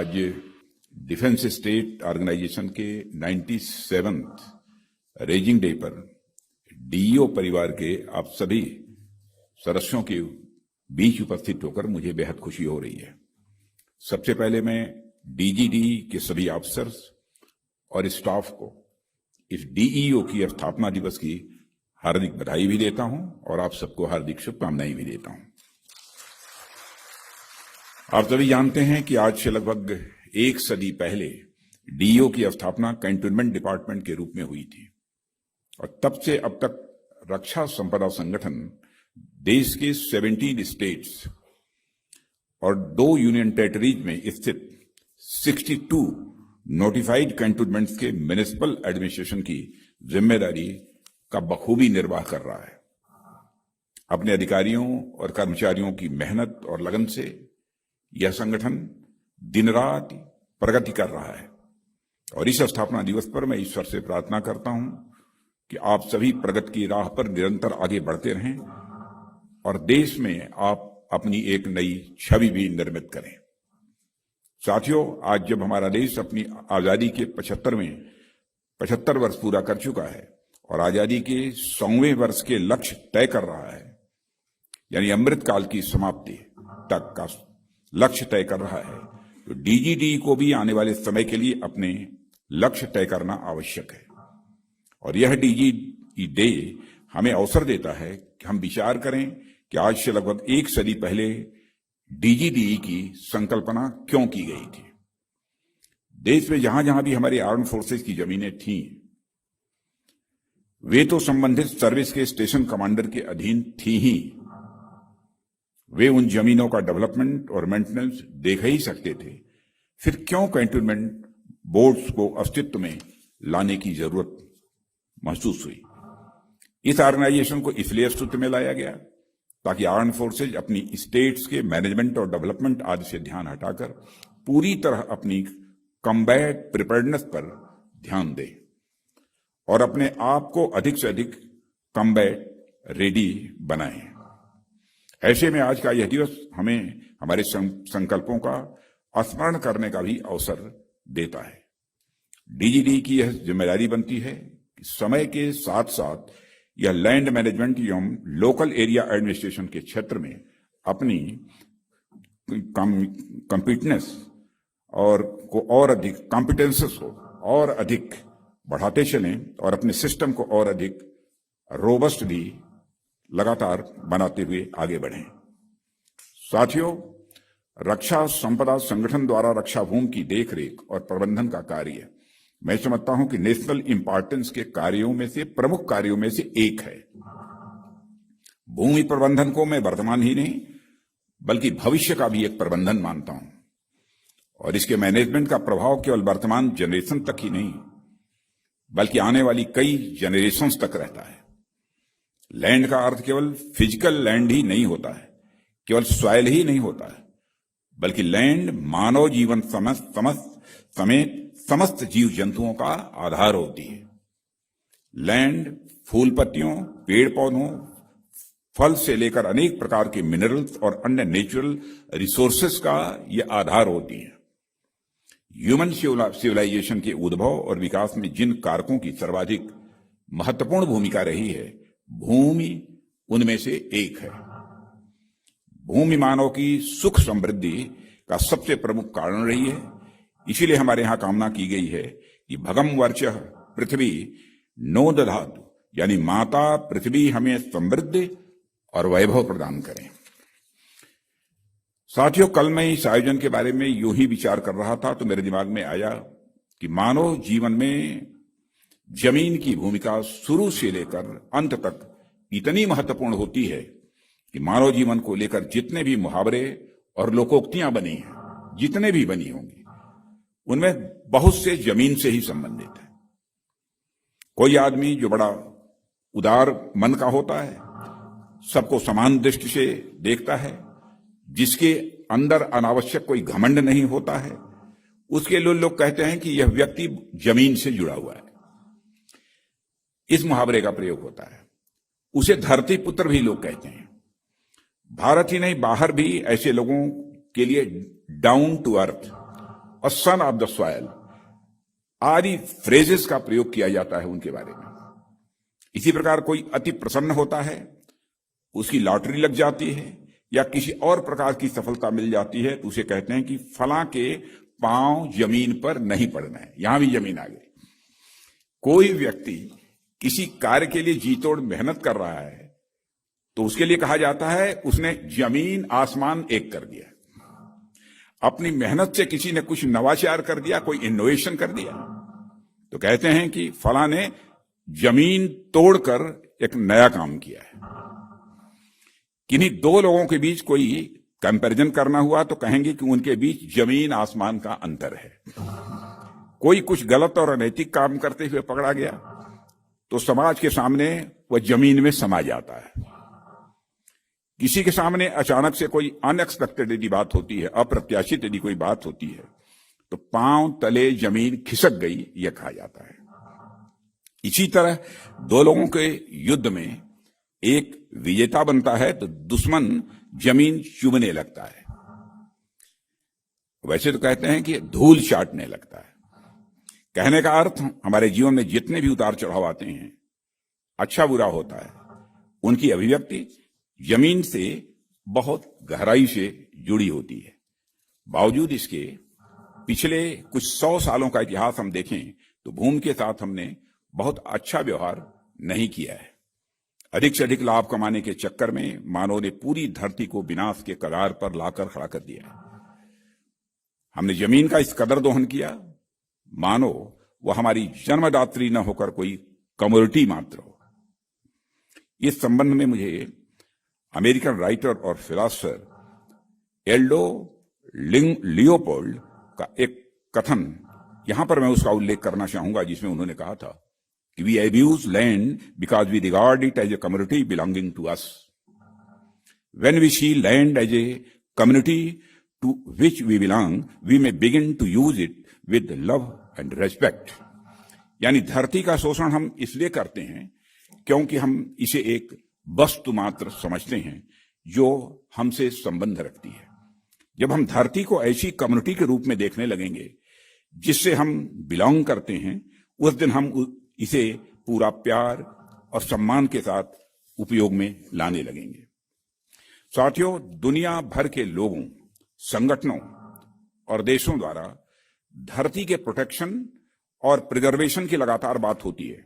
आज defence state organisation के 97th raising day पर डीईओ परिवार के आप सभी सदस्यों के बीच उपस्थित होकर मुझे बेहद खुशी हो रही है। सबसे पहले मैं डीजीडी के सभी ऑफिसर्स और स्टाफ को इस डीईओ की स्थापना दिवस की हार्दिक बधाई भी देता हूं और आप सबको हार्दिक शुभकामनाएं भी देता हूं। आप सभी जानते हैं कि आज से लगभग एक सदी पहले डीईओ की स्थापना कैंटोनमेंट डिपार्टमेंट के रूप में हुई थी और तब से अब तक रक्षा संपदा संगठन देश के 17 स्टेट्स और 2 यूनियन टेरिटरीज में स्थित 62 नोटिफाइड कैंटोनमेंट्स के म्युनिसिपल एडमिनिस्ट्रेशन की जिम्मेदारी का बखूबी निर्वाह कर रहा है। अपने अधिकारियों और कर्मचारियों की मेहनत और लगन से यह संगठन दिन रात प्रगति कर रहा है और इस स्थापना दिवस पर मैं ईश्वर से प्रार्थना करता हूं कि आप सभी प्रगति की राह पर निरंतर आगे बढ़ते रहें और देश में आप अपनी एक नई छवि भी निर्मित करें। साथियों, आज जब हमारा देश अपनी आजादी के 75 वर्ष पूरा कर चुका है और आजादी के 100वें वर्ष के लक्ष्य तय कर रहा है, यानी अमृत काल की समाप्ति तक का लक्ष्य तय कर रहा है, तो डीजीडी को भी आने वाले समय के लिए अपने लक्ष्य तय करना आवश्यक है। और यह डीजीडी डे हमें अवसर देता है कि हम विचार करें कि आज से लगभग एक सदी पहले डीजीडी की संकल्पना क्यों की गई थी। देश में जहां जहां भी हमारे आर्म फोर्सेस की जमीनें थीं, वे तो संबंधित सर्विस के स्टेशन कमांडर के अधीन थी ही, वे उन जमीनों का डेवलपमेंट और मेंटेनेंस देख ही सकते थे। फिर क्यों कैंटोनमेंट बोर्ड्स को अस्तित्व में लाने की जरूरत महसूस हुई? इस ऑर्गेनाइजेशन को इसलिए अस्तित्व में लाया गया ताकि आर्म फोर्सेज अपनी स्टेट्स के मैनेजमेंट और डेवलपमेंट आदि से ध्यान हटाकर पूरी तरह अपनी कम्बैट प्रिपेयर्डनेस पर ध्यान दे और अपने आप को अधिक से अधिक कम्बैट रेडी बनाएं। ऐसे में आज का यह दिवस हमें हमारे संकल्पों का स्मरण करने का भी अवसर देता है। डीजीडी की यह जिम्मेदारी बनती है कि समय के साथ साथ यह लैंड मैनेजमेंट एवं लोकल एरिया एडमिनिस्ट्रेशन के क्षेत्र में अपनी कॉम्पिटेंस और अधिक कॉम्पिटेंसेस को और अधिक बढ़ाते चलें और अपने सिस्टम को और अधिक रोबस्ट भी लगातार बनाते हुए आगे बढ़ें। साथियों, रक्षा संपदा संगठन द्वारा रक्षा भूमि की देखरेख और प्रबंधन का कार्य मैं समझता हूं कि नेशनल इंपॉर्टेंस के कार्यों में से प्रमुख कार्यों में से एक है। भूमि प्रबंधन को मैं वर्तमान ही नहीं बल्कि भविष्य का भी एक प्रबंधन मानता हूं और इसके मैनेजमेंट का प्रभाव केवल वर्तमान जनरेशन तक ही नहीं बल्कि आने वाली कई जनरेशंस तक रहता है। लैंड का अर्थ केवल फिजिकल लैंड ही नहीं होता है, केवल सॉइल ही नहीं होता है, बल्कि लैंड मानव जीवन समेत समस्त जीव जंतुओं का आधार होती है। लैंड फूल पत्तियों, पेड़ पौधों, फल से लेकर अनेक प्रकार के मिनरल्स और अन्य नेचुरल रिसोर्सेस का यह आधार होती है। ह्यूमन सिविलाइजेशन के उद्भव और विकास में जिन कारकों की सर्वाधिक महत्वपूर्ण भूमिका रही है, भूमि उनमें से एक है। भूमि मानव की सुख समृद्धि का सबसे प्रमुख कारण रही है। इसीलिए हमारे यहां कामना की गई है कि भगम वर्चः पृथ्वी नो दधातु, यानी माता पृथ्वी हमें समृद्धि और वैभव प्रदान करें। साथियों, कल मैं इस आयोजन के बारे में यूं ही विचार कर रहा था तो मेरे दिमाग में आया कि मानव जीवन में जमीन की भूमिका शुरू से लेकर अंत तक इतनी महत्वपूर्ण होती है कि मानव जीवन को लेकर जितने भी मुहावरे और लोकोक्तियां बनी हैं, जितने भी बनी होंगी, उनमें बहुत से जमीन से ही संबंधित है। कोई आदमी जो बड़ा उदार मन का होता है, सबको समान दृष्टि से देखता है, जिसके अंदर अनावश्यक कोई घमंड नहीं होता है, उसके लिए लोग कहते हैं कि यह व्यक्ति जमीन से जुड़ा हुआ है। इस मुहावरे का प्रयोग होता है। उसे धरती पुत्र भी लोग कहते हैं। भारत ही नहीं, बाहर भी ऐसे लोगों के लिए down to earth a son of the soil आदि फ्रेजेस का प्रयोग किया जाता है उनके बारे में। इसी प्रकार कोई अति प्रसन्न होता है, उसकी लॉटरी लग जाती है या किसी और प्रकार की सफलता मिल जाती है तो उसे कहते हैं कि फलां के पांव जमीन पर नहीं पड़ना है, यहां भी जमीन आ गई। कोई व्यक्ति किसी कार्य के लिए जी तोड़ मेहनत कर रहा है तो उसके लिए कहा जाता है उसने जमीन आसमान एक कर दिया। अपनी मेहनत से किसी ने कुछ नवाचार कर दिया, कोई इनोवेशन कर दिया, तो कहते हैं कि फला ने जमीन तोड़कर एक नया काम किया है। किन्हीं दो लोगों के बीच कोई कंपैरिजन करना हुआ तो कहेंगे कि उनके बीच जमीन आसमान का अंतर है। कोई कुछ गलत और अनैतिक काम करते हुए पकड़ा गया तो समाज के सामने वह जमीन में समा जाता है। किसी के सामने अचानक से कोई अनएक्सपेक्टेड यदि बात होती है, अप्रत्याशित यदि कोई बात होती है, तो पांव तले जमीन खिसक गई, यह कहा जाता है। इसी तरह दो लोगों के युद्ध में एक विजेता बनता है तो दुश्मन जमीन चूमने लगता है। वैसे तो कहते हैं कि धूल चाटने लगता है। कहने का अर्थ हमारे जीवन में जितने भी उतार चढ़ाव आते हैं, अच्छा बुरा होता है, उनकी अभिव्यक्ति जमीन से बहुत गहराई से जुड़ी होती है। बावजूद इसके पिछले कुछ 100 सालों का इतिहास हम देखें तो भूमि के साथ हमने बहुत अच्छा व्यवहार नहीं किया है। अधिक से अधिक लाभ कमाने के चक्कर में मानव ने पूरी धरती को विनाश के कगार पर लाकर खड़ा कर दिया। हमने जमीन का इस कदर दोहन किया मानो वह हमारी जन्मदात्री न होकर कोई कमोडिटी मात्र हो। इस संबंध में मुझे अमेरिकन राइटर और फिलोसोफर एल्डो लियोपोल्ड का एक कथन यहां पर मैं उसका उल्लेख करना चाहूंगा, जिसमें उन्होंने कहा था कि we abuse land because we regard it as a community belonging to us. When we see land as a community to which we belong, we may begin to use it with love and respect. यानी धरती का शोषण हम इसलिए करते हैं क्योंकि हम इसे एक वस्तु मात्र समझते हैं जो हमसे संबंध रखती है। जब हम धरती को ऐसी कम्युनिटी के रूप में देखने लगेंगे जिससे हम बिलोंग करते हैं, उस दिन हम इसे पूरा प्यार और सम्मान के साथ उपयोग में लाने लगेंगे। साथियों, दुनिया भर के लोगों, संगठनों और देशों द्वारा धरती के प्रोटेक्शन और प्रिजर्वेशन की लगातार बात होती है,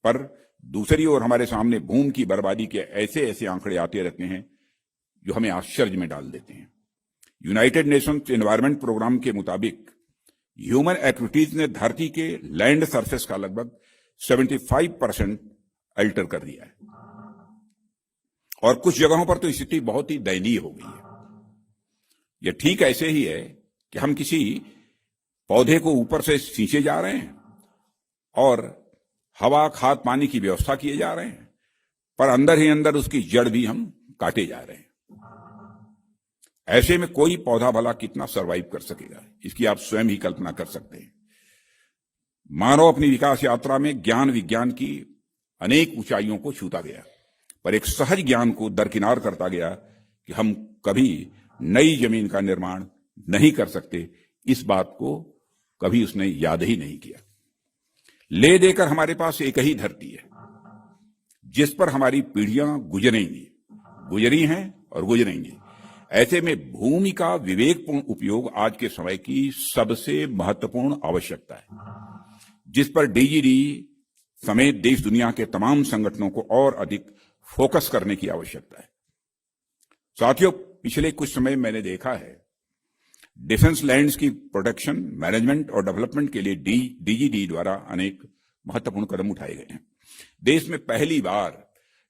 पर दूसरी ओर हमारे सामने भूमि की बर्बादी के ऐसे ऐसे आंकड़े आते रहते हैं जो हमें आश्चर्य में डाल देते हैं। यूनाइटेड नेशंस एनवायरनमेंट प्रोग्राम के मुताबिक ह्यूमन एक्टिविटीज ने धरती के लैंड सरफेस का लगभग 75% अल्टर कर दिया है और कुछ जगहों पर तो स्थिति बहुत ही दयनीय हो गई है। यह ठीक ऐसे ही है कि हम किसी पौधे को ऊपर से सींचे जा रहे हैं और हवा, खाद, पानी की व्यवस्था किए जा रहे हैं, पर अंदर ही अंदर उसकी जड़ भी हम काटे जा रहे हैं। ऐसे में कोई पौधा भला कितना सरवाइव कर सकेगा, इसकी आप स्वयं ही कल्पना कर सकते हैं। मानव अपनी विकास यात्रा में ज्ञान विज्ञान की अनेक ऊंचाइयों को छूता गया, पर एक सहज ज्ञान को दरकिनार करता गया कि हम कभी नई जमीन का निर्माण नहीं कर सकते। इस बात को कभी उसने याद ही नहीं किया। ले देकर हमारे पास एक ही धरती है जिस पर हमारी पीढ़ियां गुजरेंगी, गुजरी हैं और गुजरेंगी। ऐसे में भूमि का विवेकपूर्ण उपयोग आज के समय की सबसे महत्वपूर्ण आवश्यकता है, जिस पर डीजीडी समेत देश दुनिया के तमाम संगठनों को और अधिक फोकस करने की आवश्यकता है। साथियों, पिछले कुछ समय मैंने देखा है डिफेंस लैंड्स की प्रोटेक्शन, मैनेजमेंट और डेवलपमेंट के लिए डीजीडी द्वारा अनेक महत्वपूर्ण कदम उठाए गए हैं। देश में पहली बार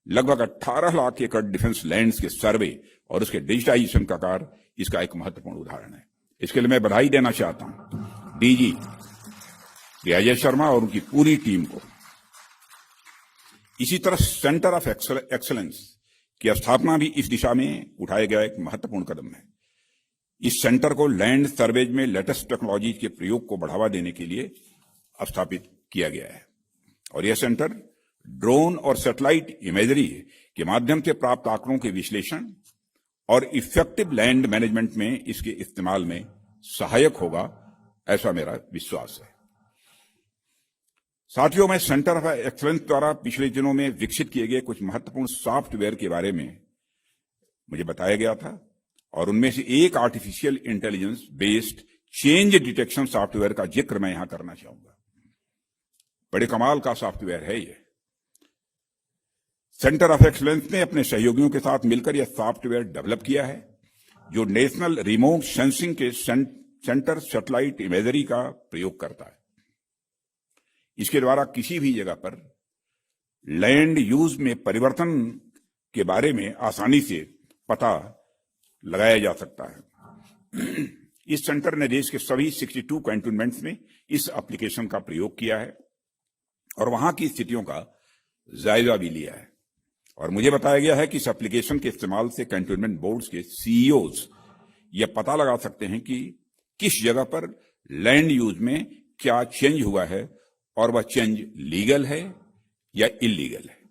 लगभग 18 लाख एकड़ डिफेंस लैंड्स के सर्वे और उसके डिजिटाइजेशन का कार्य इसका एक महत्वपूर्ण उदाहरण है। इसके लिए मैं बधाई देना चाहता हूं डीजी अजय शर्मा और उनकी पूरी टीम को। इसी तरह सेंटर ऑफ एक्सलेंस की स्थापना भी इस दिशा में उठाया गया एक महत्वपूर्ण कदम है। इस सेंटर को लैंड सर्वेज में लेटेस्ट टेक्नोलॉजी के प्रयोग को बढ़ावा देने के लिए स्थापित किया गया है और यह सेंटर ड्रोन और सैटेलाइट इमेजरी के माध्यम से प्राप्त आंकड़ों के विश्लेषण और इफेक्टिव लैंड मैनेजमेंट में इसके इस्तेमाल में सहायक होगा ऐसा मेरा विश्वास है। साथियों, मैं सेंटर ऑफ एक्सीलेंस द्वारा पिछले दिनों में विकसित किए गए कुछ महत्वपूर्ण सॉफ्टवेयर के बारे में मुझे बताया गया था, और उनमें से एक artificial intelligence based change detection software का जिक्र मैं यहां करना चाहूंगा। बड़े कमाल का सॉफ्टवेयर है ये। सेंटर ऑफ एक्सीलेंस ने अपने सहयोगियों के साथ मिलकर यह सॉफ्टवेयर डेवलप किया है, जो नेशनल रिमोट सेंसिंग के सेंटर सैटेलाइट इमेजरी का प्रयोग करता है। इसके द्वारा किसी भी जगह पर लैंड यूज में परिवर्तन के बारे में आसानी से पता लगाया जा सकता है। इस सेंटर ने देश के सभी 62 कैंटोनमेंट्स में इस एप्लीकेशन का प्रयोग किया है और वहां की स्थितियों का जायजा भी लिया है। और मुझे बताया गया है कि इस एप्लीकेशन के इस्तेमाल से कैंटोनमेंट बोर्ड्स के सीईओज यह पता लगा सकते हैं कि किस जगह पर लैंड यूज में क्या चेंज हुआ है और वह चेंज लीगल है या इलीगल है।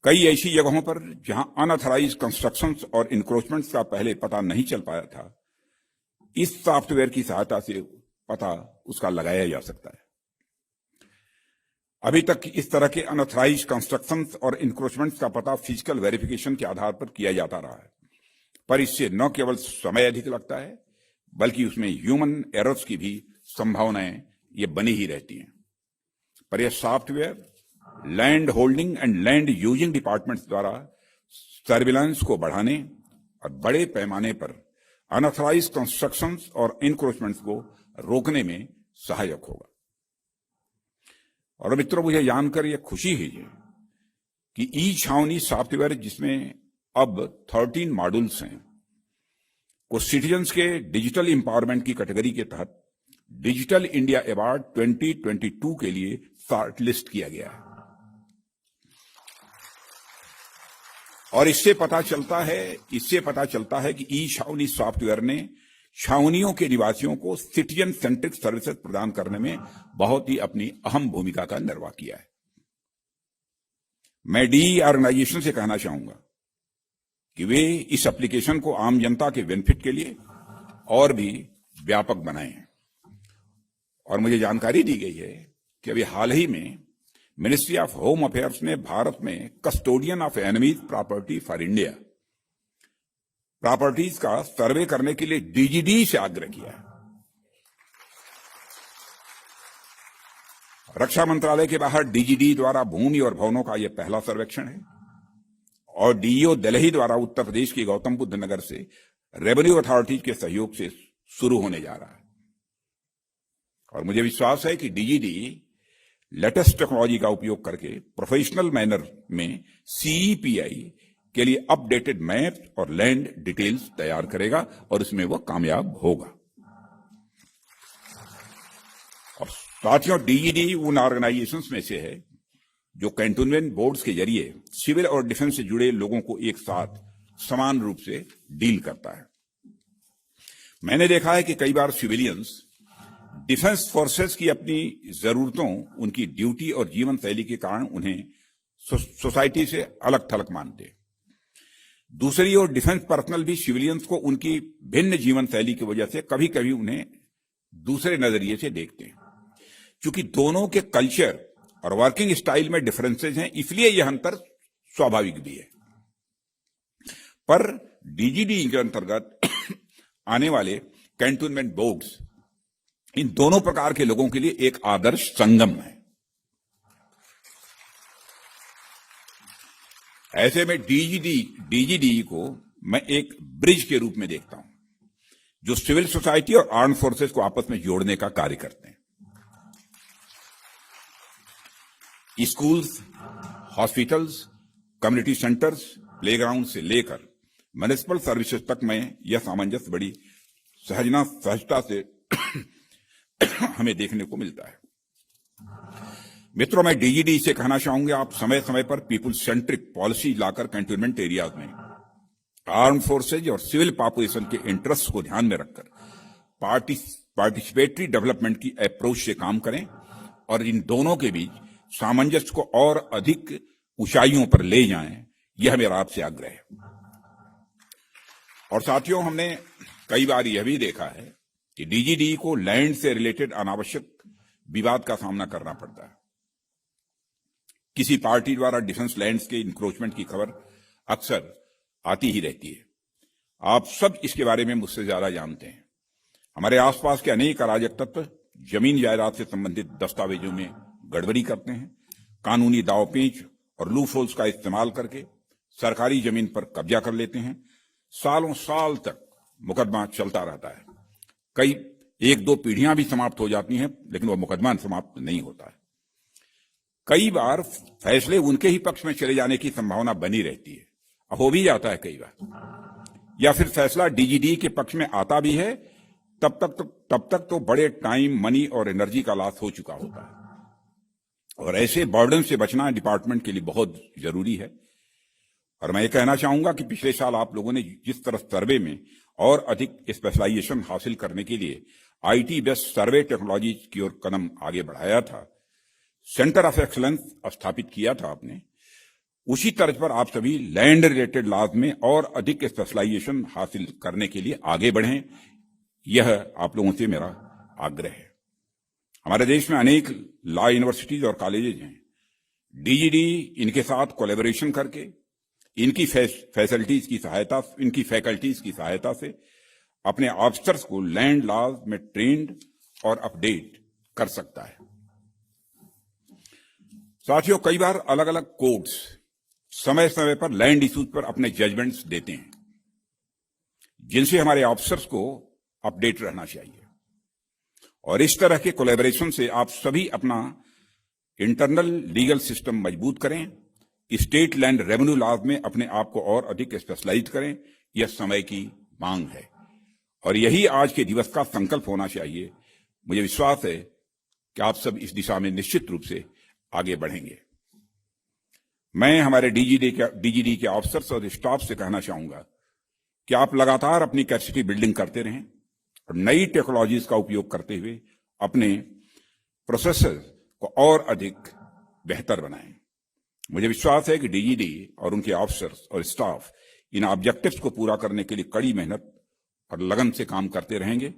कई ऐसी जगहों पर जहां अनऑथराइज कंस्ट्रक्शंस और इंक्रोचमेंट्स का पहले पता नहीं चल पाया था, इस सॉफ्टवेयर की सहायता से पता उसका लगाया जा सकता है। अभी तक इस तरह के अनऑथराइज कंस्ट्रक्शंस और इंक्रोचमेंट्स का पता फिजिकल वेरिफिकेशन के आधार पर किया जाता रहा है, पर इससे न केवल समय अधिक लगता है बल्कि उसमें ह्यूमन एरर्स की भी संभावनाएं ये बनी ही रहती हैं। पर यह software land holding and land using departments द्वारा सर्विलांस को बढ़ाने और बड़े पैमाने पर अनऑथराइज कंस्ट्रक्शंस और इंक्रोचमेंट्स को रोकने में सहायक होगा। और मित्रों, मुझे जानकर यह खुशी हुई है कि ई छावनी सॉफ्टवेयर, जिसमें अब 13 मॉड्यूल्स हैं, को सिटीजन्स के डिजिटल एम्पावरमेंट की कैटेगरी के तहत डिजिटल इंडिया अवार्ड 2022 के लिए शॉर्टलिस्ट किया गया है। और इससे पता चलता है कि ई छावनी सॉफ्टवेयर ने छावनियों के निवासियों को सिटीजन सेंट्रिक सर्विसेज प्रदान करने में बहुत ही अपनी अहम भूमिका का निर्वाह किया है। मैं डी ऑर्गेनाइजेशन से कहना चाहूंगा कि वे इस एप्लीकेशन को आम जनता के बेनिफिट के लिए और भी व्यापक बनाएं। और मुझे जानकारी दी गई है कि अभी हाल ही में मिनिस्ट्री ऑफ होम अफेयर्स ने भारत में custodian of enemies property for India properties का सर्वे करने के लिए डीजीडी से आग्रह किया है। रक्षा मंत्रालय के बाहर डीजीडी द्वारा भूमि और भवनों का यह पहला सर्वेक्षण है और डीईओ दिल्ली द्वारा उत्तर प्रदेश के गौतम बुद्ध नगर से रेवेन्यू अथॉरिटीज के सहयोग से शुरू होने जा रहा है। और मुझे विश्वास है कि डीजीडी लेटेस्ट टेक्नोलॉजी का उपयोग करके प्रोफेशनल मैनर में सीईपीआई के लिए अपडेटेड मैप और लैंड डिटेल्स तैयार करेगा और इसमें वह कामयाब होगा। और साथियों, डीजीडी उन ऑर्गेनाइजेशंस में से है जो कैंटोनमेंट बोर्ड्स के जरिए सिविल और डिफेंस से जुड़े लोगों को एक साथ समान रूप से डील करता है। मैंने देखा है कि कई बार सिविलियंस डिफेंस फोर्सेस की अपनी जरूरतों, उनकी ड्यूटी और जीवन शैली के कारण उन्हें सोसाइटी से अलग थलग मानते। दूसरी ओर डिफेंस पर्सनल भी सिविलियंस को उनकी भिन्न जीवन शैली की वजह से कभी कभी उन्हें दूसरे नजरिए से देखते हैं। क्योंकि दोनों के कल्चर और वर्किंग स्टाइल में डिफरेंसेस हैं, इसलिए यह अंतर स्वाभाविक भी है। पर डीजीडी के अंतर्गत आने वाले कैंटोनमेंट बोर्ड्स इन दोनों प्रकार के लोगों के लिए एक आदर्श संगम है। ऐसे में डीजीडी को मैं एक ब्रिज के रूप में देखता हूं, जो सिविल सोसाइटी और आर्म्ड फोर्सेस को आपस में जोड़ने का कार्य करते हैं। Schools, hospitals, community centres, playground से लेकर म्युनिसिपल सर्विसेज तक में यह सामंजस्य बड़ी सहजता से हमें देखने को मिलता है। मित्रों, मैं डीजीडी से कहना चाहूंगा, आप समय समय पर पीपुल सेंट्रिक पॉलिसी लाकर कैंटोनमेंट एरियाज में आर्म्ड फोर्सेज और सिविल पॉपुलेशन के इंटरेस्ट को ध्यान में रखकर पार्टिसिपेटरी डेवलपमेंट की अप्रोच से काम करें और इन दोनों के बीच सामंजस्य को और अधिक ऊंचाइयों पर ले जाएं, यह मेरा आपसे आग्रह है। और साथियों, हमने कई बार यह भी देखा है कि डीजीडी को लैंड से रिलेटेड अनावश्यक विवाद का सामना करना पड़ता है। किसी पार्टी द्वारा डिफेंस लैंड्स के इंक्रोचमेंट की खबर अक्सर आती ही रहती है। आप सब इसके बारे में मुझसे ज्यादा जानते हैं। हमारे आसपास के अनेक अराजक तत्व जमीन जायदाद से संबंधित दस्तावेजों में गड़बड़ी करते हैं, कानूनी दावपेच और लूपहोल्स का इस्तेमाल करके सरकारी जमीन पर कब्जा कर लेते हैं। सालों साल तक मुकदमा चलता रहता है। कई 1-2 पीढ़ियां भी समाप्त हो जाती हैं, लेकिन वह मुकदमा समाप्त नहीं होता है। कई बार फैसले उनके ही पक्ष में चले जाने की संभावना बनी रहती है, हो भी जाता है कई बार, या फिर फैसला डीजीडी के पक्ष में आता भी है, तब तक तो बड़े टाइम, मनी और एनर्जी का लॉस हो चुका होता है। और ऐसे बर्डन से बचना डिपार्टमेंट के लिए बहुत जरूरी है। और मैं ये कहना चाहूंगा कि पिछले साल आप लोगों ने जिस तरह सर्वे में और अधिक स्पेशलाइजेशन हासिल करने के लिए आईटी बेस्ड सर्वे टेक्नोलॉजी की ओर कदम आगे बढ़ाया था, सेंटर ऑफ एक्सलेंस स्थापित किया था आपने, उसी तर्ज पर आप सभी लैंड रिलेटेड लॉज में और अधिक स्पेशलाइजेशन हासिल करने के लिए आगे बढ़ें। यह आप लोगों से मेरा आग्रह है। हमारे देश में अनेक लॉ यूनिवर्सिटीज और कॉलेजेज हैं। डीजीडी इनके साथ कोलैबोरेशन करके इनकी फैकल्टीज की सहायता से अपने ऑफिसर्स को लैंड लॉज में ट्रेंड और अपडेट कर सकता है। साथियों, कई बार अलग अलग कोर्ट्स समय समय पर लैंड इश्यूज पर अपने जजमेंट्स देते हैं, जिनसे हमारे ऑफिसर्स को अपडेट रहना चाहिए। और इस तरह के कोलैबोरेशन से आप सभी अपना इंटरनल लीगल सिस्टम मजबूत करें, स्टेट लैंड रेवेन्यू लॉज में अपने आप को और अधिक स्पेशलाइज करें। यह समय की मांग है और यही आज के दिवस का संकल्प होना चाहिए। मुझे विश्वास है कि आप सब इस दिशा में निश्चित रूप से आगे बढ़ेंगे। मैं हमारे डीजीडी के ऑफिसर्स और स्टाफ से कहना चाहूंगा कि आप लगातार अपनी कैपेसिटी बिल्डिंग करते रहें और नई टेक्नोलॉजीज का उपयोग करते हुए अपने प्रोसेसेस को और अधिक बेहतर बनाएं। मुझे विश्वास है कि डीजीडी और उनके ऑफिसर्स और स्टाफ इन ऑब्जेक्टिव्स को पूरा करने के लिए कड़ी मेहनत और लगन से काम करते रहेंगे।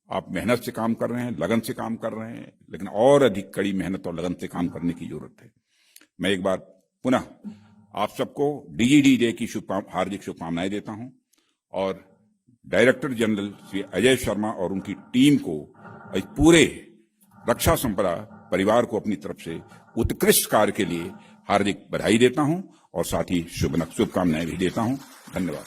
आप मेहनत से काम कर रहे हैं, लगन से काम कर रहे हैं, लेकिन और अधिक कड़ी मेहनत और लगन से काम करने की जरूरत है। मैं एक बार पुनः आप सबको डीजीडी डे की हार्दिक शुभकामनाएं देता हूं और डायरेक्टर जनरल श्री अजय शर्मा और उनकी टीम को इस पूरे रक्षा संपदा परिवार को अपनी तरफ से उत्कृष्ट कार्य के लिए हार्दिक बधाई देता हूं और साथ ही शुभकामनाएं भी देता हूं। धन्यवाद।